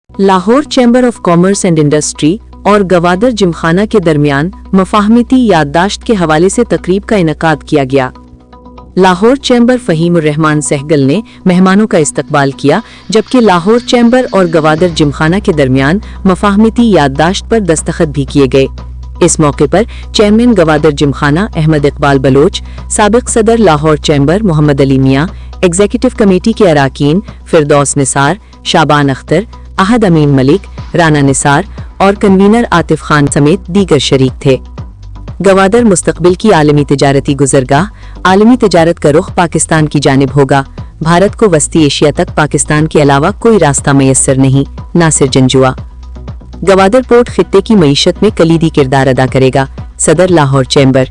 Lahore chamber of commerce and industry और गवादर जिमखाना के दरमियान मफाहमती याददाश्त के हवाले से तकरीब का इनेकाद किया गया। लाहौर चैम्बर फ़हीमुर रहमान सहगल ने मेहमानों का इस्तकबाल किया, जबकि लाहौर चैम्बर और गवादर जिमखाना के दरमियान मफाहमती याददाश्त पर दस्तखत भी किए गए। इस मौके पर चेयरमैन गवादर जिमखाना अहमद इकबाल बलोच, साबिक सदर लाहौर चैम्बर मोहम्मद अली मियाँ, एग्जीक्यूटिव कमेटी के अराकीन फिरदौस निसार, शाबान अख्तर, अहद अमीन मलिक, राना निसार और कन्वीनर आतिफ खान समेत दीगर शरीक थे। गवादर मुस्तकबिल की आलमी तिजारती गुजरगाह, आलमी तिजारत का रुख पाकिस्तान की जानिब होगा। भारत को वस्ती एशिया तक पाकिस्तान के अलावा कोई रास्ता मैसर नहीं। नासिर जंजुआ। गवादर पोर्ट खित्ते की मईशत में कलीदी किरदार अदा करेगा। सदर लाहौर चैम्बर।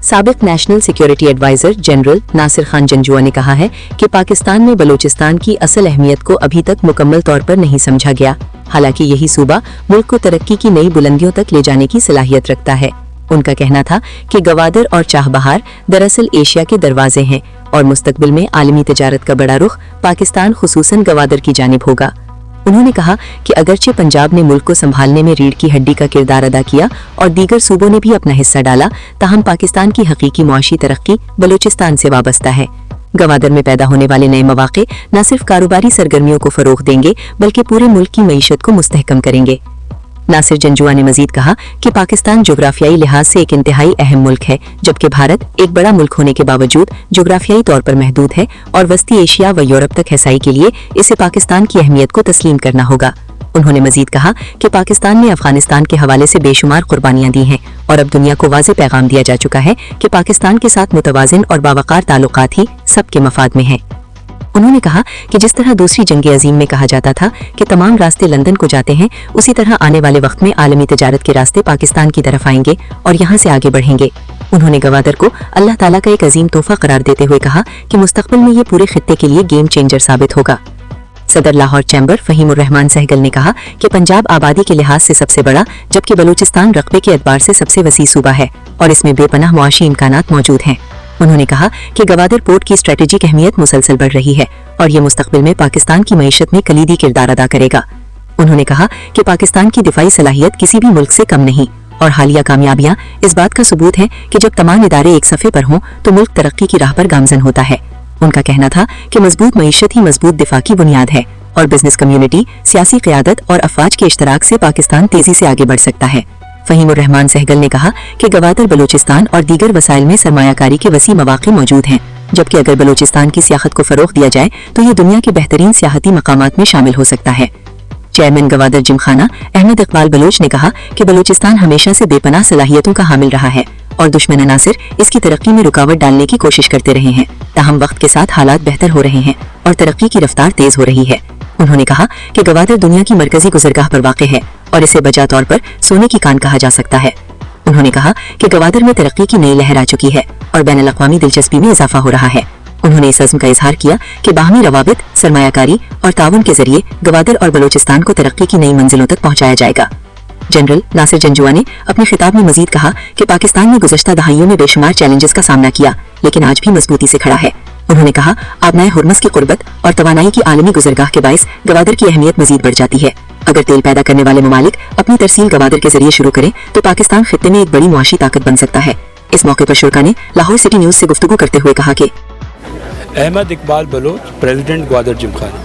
साबिक national security adviser general Nasir Khan Janjua ने कहा है कि पाकिस्तान में बलूचिस्तान की असल अहमियत को अभी तक मुकम्मल तौर पर नहीं समझा गया, हालांकि यही सूबा मुल्क को तरक्की की नई बुलंदियों तक ले जाने की सलाहियत रखता है। उनका कहना था कि गवादर और चाहबहार दरअसल एशिया के दरवाजे हैं और मुस्तकबिल में आलमी तिजारत का बड़ा रुख पाकिस्तान खुसूसन गवादर की जानिब होगा। उन्होंने कहा कि अगरचे पंजाब ने मुल्क को संभालने में रीढ़ की हड्डी का किरदार अदा किया और दीगर सूबों ने भी अपना हिस्सा डाला, ताहम पाकिस्तान की हकीकी मुआशी तरक्की बलूचिस्तान से वाबस्ता है। गवादर में पैदा होने वाले नए मौके न सिर्फ कारोबारी सरगर्मियों को फरोग देंगे बल्कि पूरे मुल्क की मईशत को मुस्तहकम करेंगे। नासिर जंजुआ ने मजीद कहा कि पाकिस्तान जोग्राफियाई लिहाज से एक इंतहाई अहम मुल्क है, जबकि भारत एक बड़ा मुल्क होने के बावजूद जोग्राफियाई तौर पर महदूद है और वस्ती एशिया व यूरोप तक रसाई के लिए इसे पाकिस्तान की अहमियत को तस्लीम करना होगा। उन्होंने मजीद कहा कि पाकिस्तान ने अफगानिस्तान के हवाले से बेशुमार कुर्बानियां दी हैं और अब दुनिया को वाज़ेह पैगाम दिया जा चुका है कि पाकिस्तान के साथ मुतवाज़िन और बावकार ताल्लुकात ही सबके मफाद में हैं। उन्होंने कहा कि जिस तरह दूसरी जंग अजीम में कहा जाता था कि तमाम रास्ते लंदन को जाते हैं, उसी तरह आने वाले वक्त में आलमी तिजारत के रास्ते पाकिस्तान की तरफ आएंगे और यहाँ से आगे बढ़ेंगे। उन्होंने गवादर को अल्लाह ताला का एक अजीम तोहफा करार देते हुए कहा कि मुस्तकबिल में ये पूरे खित्ते के लिए गेम चेंजर साबित होगा। सदर लाहौर चैम्बर फ़हीमुर रहमान सहगल ने कहा कि पंजाब आबादी के लिहाज से सबसे बड़ा, जबकि बलूचिस्तान रकबे के एतबार से सबसे वसी सूबा है और इसमें बेपनाह मुआशी इम्कानात मौजूद हैं। उन्होंने कहा कि गवादर पोर्ट की स्ट्रेटेजिक अहमियत मुसलसल बढ़ रही है और ये मुस्तकबिल में पाकिस्तान की मईशत में कलीदी किरदार अदा करेगा। उन्होंने कहा कि पाकिस्तान की दिफाई सलाहियत किसी भी मुल्क से कम नहीं और हालिया कामयाबियां इस बात का सबूत है कि जब तमाम इदारे एक सफ़े पर हों तो मुल्क तरक्की की राह पर गामजन होता है। उनका कहना था कि मजबूत मईशत ही मजबूत दिफा की बुनियाद है और बिजनेस कम्युनिटी, सियासी क़यादत और अफवाज के इश्तराक से पाकिस्तान तेजी से आगे बढ़ सकता है। फ़हीमुर रहमान सहगल ने कहा कि गवादर बलूचिस्तान और दीगर वसाइल में सरमायाकारी के वसी मौके मौजूद हैं, जबकि अगर बलूचिस्तान की सियाहत को फरोग दिया जाए तो ये दुनिया के बेहतरीन सियाहती मकामात में शामिल हो सकता है। चेयरमैन गवादर जिमखाना अहमद इकबाल बलोच ने कहा कि बलूचिस्तान हमेशा से बेपनाह सलाहियतों का हामिल रहा है और दुश्मन अनासिर इसकी तरक्की में रुकावट डालने की कोशिश करते रहे हैं, ताहम वक्त के साथ हालात बेहतर हो रहे हैं और तरक्की की रफ्तार तेज हो रही है। उन्होंने कहा कि गवादर दुनिया की मरकजी गुजरगाह पर वाक़ है और इसे बजा तौर पर सोने की कान कहा जा सकता है। उन्होंने कहा कि गवादर में तरक्की की नई लहर आ चुकी है और बैनुल अक़वामी दिलचस्पी में इजाफा हो रहा है। उन्होंने इस अज़्म का इजहार किया कि बाहमी रवाबित, सरमायाकारी और ताउन के जरिए गवादर और बलूचिस्तान को तरक्की की नई मंजिलों तक पहुंचाया जाएगा। जनरल नासिर जंजुआ ने अपने खिताब में मजीद कहा कि पाकिस्तान ने गुज़श्ता दहाइयों में बेशुमार चैलेंजेस का सामना किया, लेकिन आज भी मजबूती से खड़ा है। उन्होंने कहा आबनाए हुर्मस की कुर्बत और तवानाई की आलमी गुजरगाह के बाइस गवादर की अहमियत मजीद बढ़ जाती है। अगर तेल पैदा करने वाले ममालिक अपनी तरसील गवादर के जरिए शुरू करें तो पाकिस्तान खित्ते में एक बड़ी मुआशी ताकत बन सकता है। इस मौके पर शुरा ने लाहौर सिटी न्यूज़ से गुफ्तगू करते हुए कहा कि अहमद इकबाल बलोच, प्रेसिडेंट ग्वादर जिमखाना,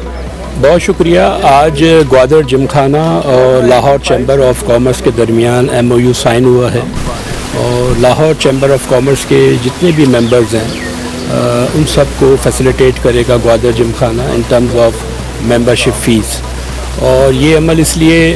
बहुत शुक्रिया। आज ग्वादर जिमखाना और लाहौर चैम्बर ऑफ कॉमर्स के दरमियान MOU साइन हुआ है और लाहौर चैम्बर ऑफ कॉमर्स के जितने भी मेंबर्स हैं उन सब को फैसिलिटेट करेगा Gwadar Gymkhana in terms of membership fees. और ये अमल इसलिए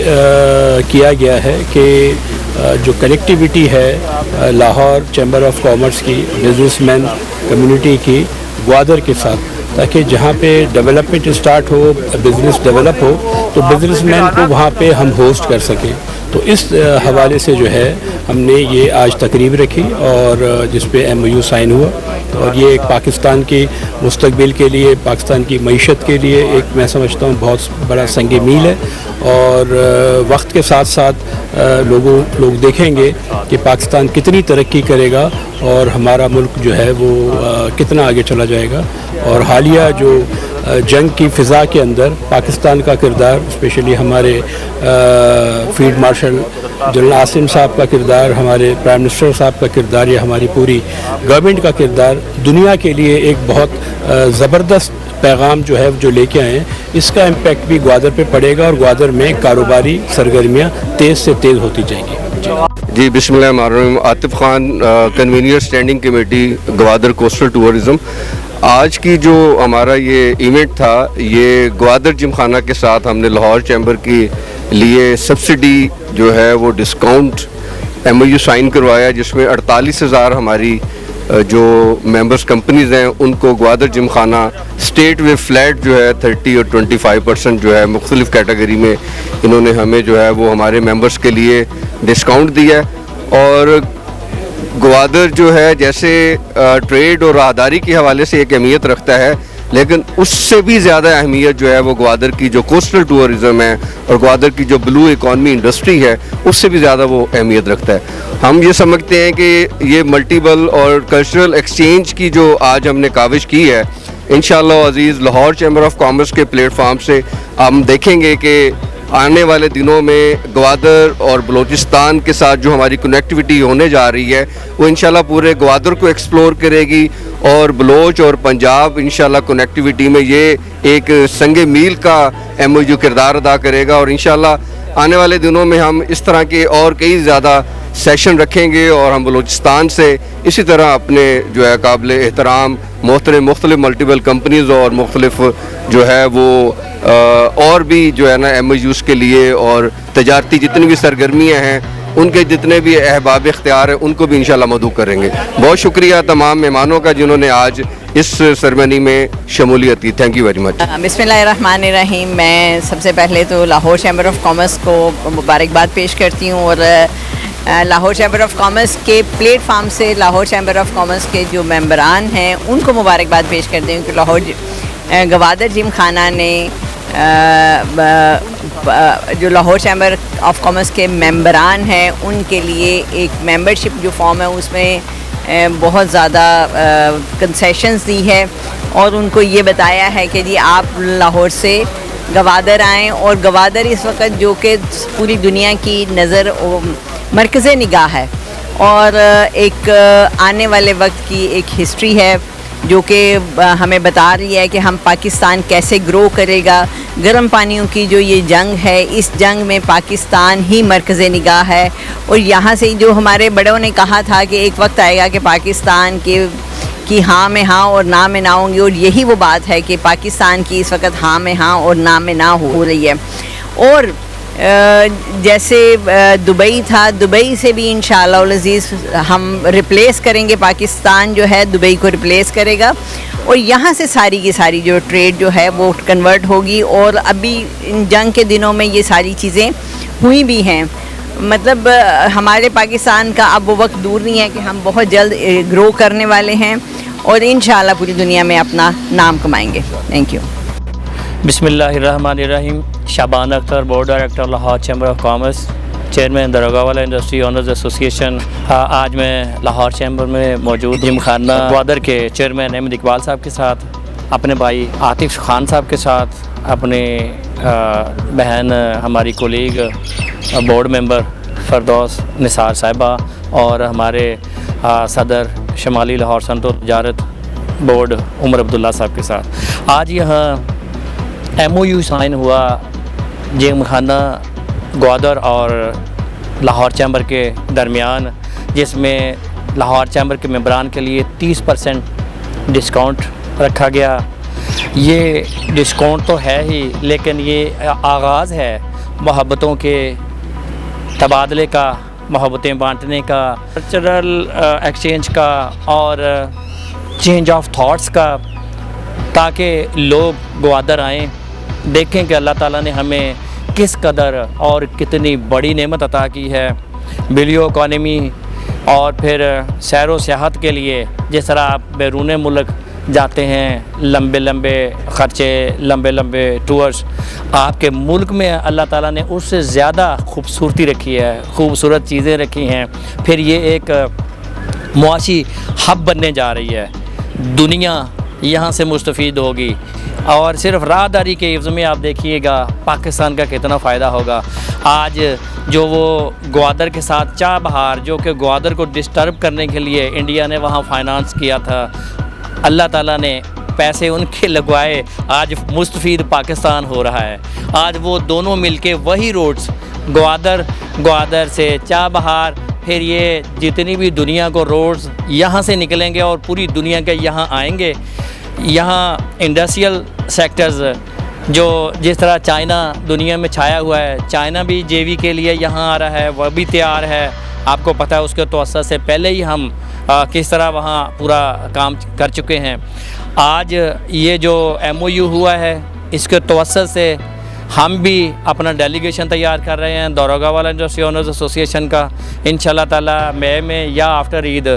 किया गया है कि जो कनेक्टिविटी है लाहौर चैम्बर ऑफ कॉमर्स की बिजनेसमैन कम्युनिटी की ग्वादर के साथ, ताकि जहाँ पे डेवलपमेंट स्टार्ट हो, बिज़नेस डेवलप हो तो बिजनेसमैन को वहाँ पे हम होस्ट कर सकें। तो इस हवाले से जो है हमने ये आज तकरीब रखी और जिस पे MOU साइन हुआ और ये एक पाकिस्तान की मुस्तकबिल के लिए, पाकिस्तान की मईशत के लिए एक मैं समझता हूँ बहुत बड़ा संग मील है। और वक्त के साथ साथ लोग देखेंगे कि पाकिस्तान कितनी तरक्की करेगा और हमारा मुल्क जो है वो कितना आगे चला जाएगा। और हालिया जो जंग की फ़िज़ा के अंदर पाकिस्तान का किरदार, स्पेशली हमारे फील्ड मार्शल जनरल आसिम साहब का किरदार, हमारे प्राइम मिनिस्टर साहब का किरदार या हमारी पूरी गवर्नमेंट का किरदार दुनिया के लिए एक बहुत ज़बरदस्त पैगाम जो है जो लेके आए हैं, इसका इम्पैक्ट भी ग्वादर पे पड़ेगा और ग्वादर में कारोबारी सरगर्मियाँ तेज़ से तेज़ होती जाएंगी। जी बिस्मिल्लाहिर्रहमानिर्रहीम। Atif Khan, convener standing committee Gwadar coastal tourism. आज की जो हमारा ये इवेंट था, ये ग्वादर जिमखाना के साथ हमने लाहौर चैम्बर के लिए सब्सिडी जो है वो डिस्काउंट MOU साइन करवाया, जिसमें 48,000 हमारी जो मेंबर्स कंपनीज़ हैं उनको ग्वादर जिमखाना स्टेट वे फ्लैट जो है 30 और 25% जो है मुख्तलिफ़ कैटेगरी में इन्होंने हमें जो है वो हमारे मेंबर्स के लिए डिस्काउंट दिया है। और ग्वादर जो है जैसे ट्रेड और राहदारी के हवाले से एक अहमियत रखता है, लेकिन उससे भी ज़्यादा अहमियत जो है वो ग्वादर की जो कोस्टल टूरिज़म है और ग्वादर की जो ब्लू इकॉनमी इंडस्ट्री है उससे भी ज़्यादा वो अहमियत रखता है। हम ये समझते हैं कि ये मल्टीपल और कल्चरल एक्सचेंज की जो आज हमने काविश की है, इंशाअल्लाह अज़ीज़ लाहौर चैम्बर ऑफ कॉमर्स के प्लेटफार्म से हम देखेंगे कि आने वाले दिनों में ग्वादर और बलूचिस्तान के साथ जो हमारी कनेक्टिविटी होने जा रही है वो इंशाल्लाह पूरे ग्वादर को एक्सप्लोर करेगी और बलोच और पंजाब इंशाल्लाह कनेक्टिविटी में ये एक संगे मील का MOU किरदार अदा करेगा। और इंशाल्लाह आने वाले दिनों में हम इस तरह के और कई ज़्यादा सेशन रखेंगे और हम बलूचिस्तान से इसी तरह अपने जो है काबिल एहतराम मुख्तलिफ मल्टीपल कंपनीज़ और मुख्तलिफ जो है वो और भी जो है ना MOUs के लिए और तजारती जितनी भी सरगर्मियाँ हैं उनके जितने भी अहबाब इख्तियार हैं उनको भी इंशाल्लाह मदऊ करेंगे। बहुत शुक्रिया तमाम मेहमानों का जिन्होंने आज इस सेरेमनी में शमूलियत की। Thank you very much. बिस्मिल्लाहिर्रहमानिर्रहीम। मैं सबसे पहले तो लाहौर चैम्बर ऑफ कॉमर्स को मुबारकबाद पेश करती हूँ और लाहौर चैम्बर ऑफ कॉमर्स के प्लेटफार्म से लाहौर चैम्बर ऑफ कॉमर्स के जो मेंबरान हैं उनको मुबारकबाद पेश करती हूँ कि लाहौर ग्वादर जिमखाना ने जो लाहौर चैम्बर ऑफ कॉमर्स के मेंबरान हैं उनके लिए एक मेंबरशिप जो फॉर्म है उसमें बहुत ज़्यादा कंसेशंस दी है और उनको ये बताया है कि जी आप लाहौर से ग्वादर आएँ। और ग्वादर इस वक्त जो कि पूरी दुनिया की नज़र मरकज़ निगाह है और एक आने वाले वक्त की एक हिस्ट्री है जो कि हमें बता रही है कि हम पाकिस्तान कैसे ग्रो करेगा। गर्म पानियों की जो ये जंग है, इस जंग में पाकिस्तान ही मरकज़ निगाह है और यहाँ से जो हमारे बड़ों ने कहा था कि एक वक्त आएगा कि पाकिस्तान की हाँ में हाँ और ना में ना होंगी, और यही वो बात है कि पाकिस्तान की इस वक्त हाँ में हाँ और ना में ना हो रही है। और जैसे दुबई था, दुबई से भी इंशाअल्लाह अज़ीज़ हम रिप्लेस करेंगे, पाकिस्तान जो है दुबई को रिप्लेस करेगा और यहाँ से सारी की सारी जो ट्रेड जो है वो कन्वर्ट होगी। और अभी इन जंग के दिनों में ये सारी चीज़ें हुई भी हैं, मतलब हमारे पाकिस्तान का अब वो वक्त दूर नहीं है कि हम बहुत जल्द ग्रो करने वाले हैं और इंशाअल्लाह पूरी दुनिया में अपना नाम कमाएंगे। Thank you. बिस्मिल्लाहिर्रहमानिर्रहीम। Shaban Akhtar, board director Lahore chamber of commerce, chairman दरोगा वाला इंडस्ट्री ओनर्स एसोसिएशन। आज मैं लाहौर चैम्बर में मौजूद जिमखाना ग्वादर के चेयरमैन अहमद इकबाल साहब के साथ, अपने भाई आतिफ खान साहब के साथ, अपने बहन हमारी colleague board member Firdaus Nisar साहिबा और हमारे सदर शमाली लाहौर सनत और तजारत बोर्ड उमर अब्दुल्ला साहब के साथ आज यहाँ MOU साइन हुआ जिमखाना ग्वादर और लाहौर चैम्बर के दरमियान, जिसमें लाहौर चैम्बर के मेंबरान के लिए 30% डिस्काउंट रखा गया। ये डिस्काउंट तो है ही, लेकिन ये आगाज़ है मोहब्बतों के तबादले का, मोहब्बतें बांटने का, कल्चरल एक्सचेंज का और चेंज ऑफ थॉट्स का, ताकि लोग ग्वादर आएँ, देखें कि अल्लाह ताला ने हमें किस कदर और कितनी बड़ी नेमत अता की है। बिलियो इकॉनमी और फिर सैर व सियाहत के लिए जिस तरह आप बैरून मुल्क जाते हैं, लंबे लंबे ख़र्चे, लंबे लंबे टूर्स, आपके मुल्क में अल्लाह ताला ने उससे ज़्यादा खूबसूरती रखी है, खूबसूरत चीज़ें रखी हैं। फिर ये एक मुआशी हब बनने जा रही है, दुनिया यहाँ से मुस्तफ़ीद होगी। اور صرف راہداری کے عوض میں آپ دیکھیے گا پاکستان کا کتنا فائدہ ہوگا. آج جو وہ گوادر کے ساتھ چابہار جو کہ گوادر کو ڈسٹرب کرنے کے لیے انڈیا نے وہاں فائنانس کیا تھا, اللہ تعالیٰ نے پیسے ان کے لگوائے, آج مستفید پاکستان ہو رہا ہے. آج وہ دونوں مل کے وہی روڈز گوادر سے چابہار, پھر یہ جتنی بھی دنیا کو روڈز یہاں سے نکلیں گے اور پوری دنیا کے یہاں آئیں گے. یہاں انڈسٹریل سیکٹرز جو جس طرح چائنا دنیا میں چھایا ہوا ہے, چائنا بھی JV کے لیے یہاں آ رہا ہے, وہ بھی تیار ہے. آپ کو پتہ ہے اس کے توسط سے پہلے ہی ہم کس طرح وہاں پورا کام کر چکے ہیں. آج یہ جو MOU ہوا ہے اس کے توسط سے ہم بھی اپنا ڈیلیگیشن تیار کر رہے ہیں داروگا والا انڈسٹری اونرز ایسوسی ایشن کا. انشاءاللہ تعالیٰ مئی میں یا آفٹر عید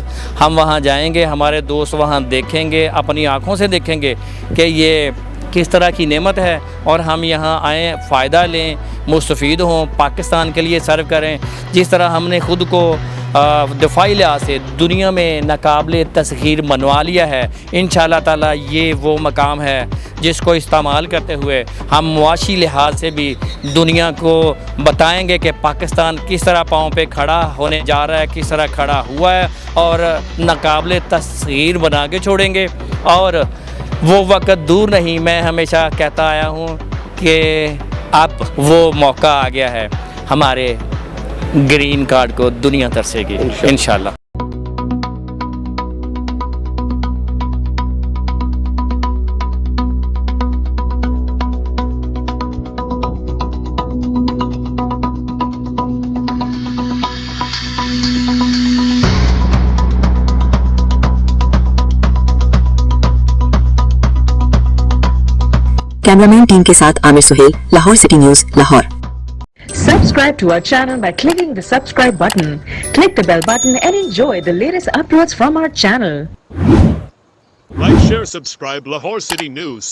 ہم وہاں جائیں گے, ہمارے دوست وہاں دیکھیں گے, اپنی آنکھوں سے دیکھیں گے کہ یہ کس طرح کی نعمت ہے, اور ہم یہاں آئیں, فائدہ لیں, مستفید ہوں, پاکستان کے لیے سرو کریں. جس طرح ہم نے خود کو دفاعی لحاظ سے دنیا میں ناقابل تسخیر منوا لیا ہے, انشاءاللہ تعالیٰ یہ وہ مقام ہے جس کو استعمال کرتے ہوئے ہم معاشی لحاظ سے بھی دنیا کو بتائیں گے کہ پاکستان کس طرح پاؤں پہ کھڑا ہونے جا رہا ہے, کس طرح کھڑا ہوا ہے, اور ناقابل تسخیر بنا کے چھوڑیں گے. اور وہ وقت دور نہیں, میں ہمیشہ کہتا آیا ہوں کہ اب وہ موقع آ گیا ہے, ہمارے گرین کارڈ کو دنیا ترسے گی انشاءاللہ. کیمرامین ٹیم کے ساتھ Aamir Sohail, Lahore city news, Lahore. Subscribe to our channel by clicking the subscribe button. Click the bell button and enjoy the latest uploads from our channel. Like, share, subscribe Lahore City News.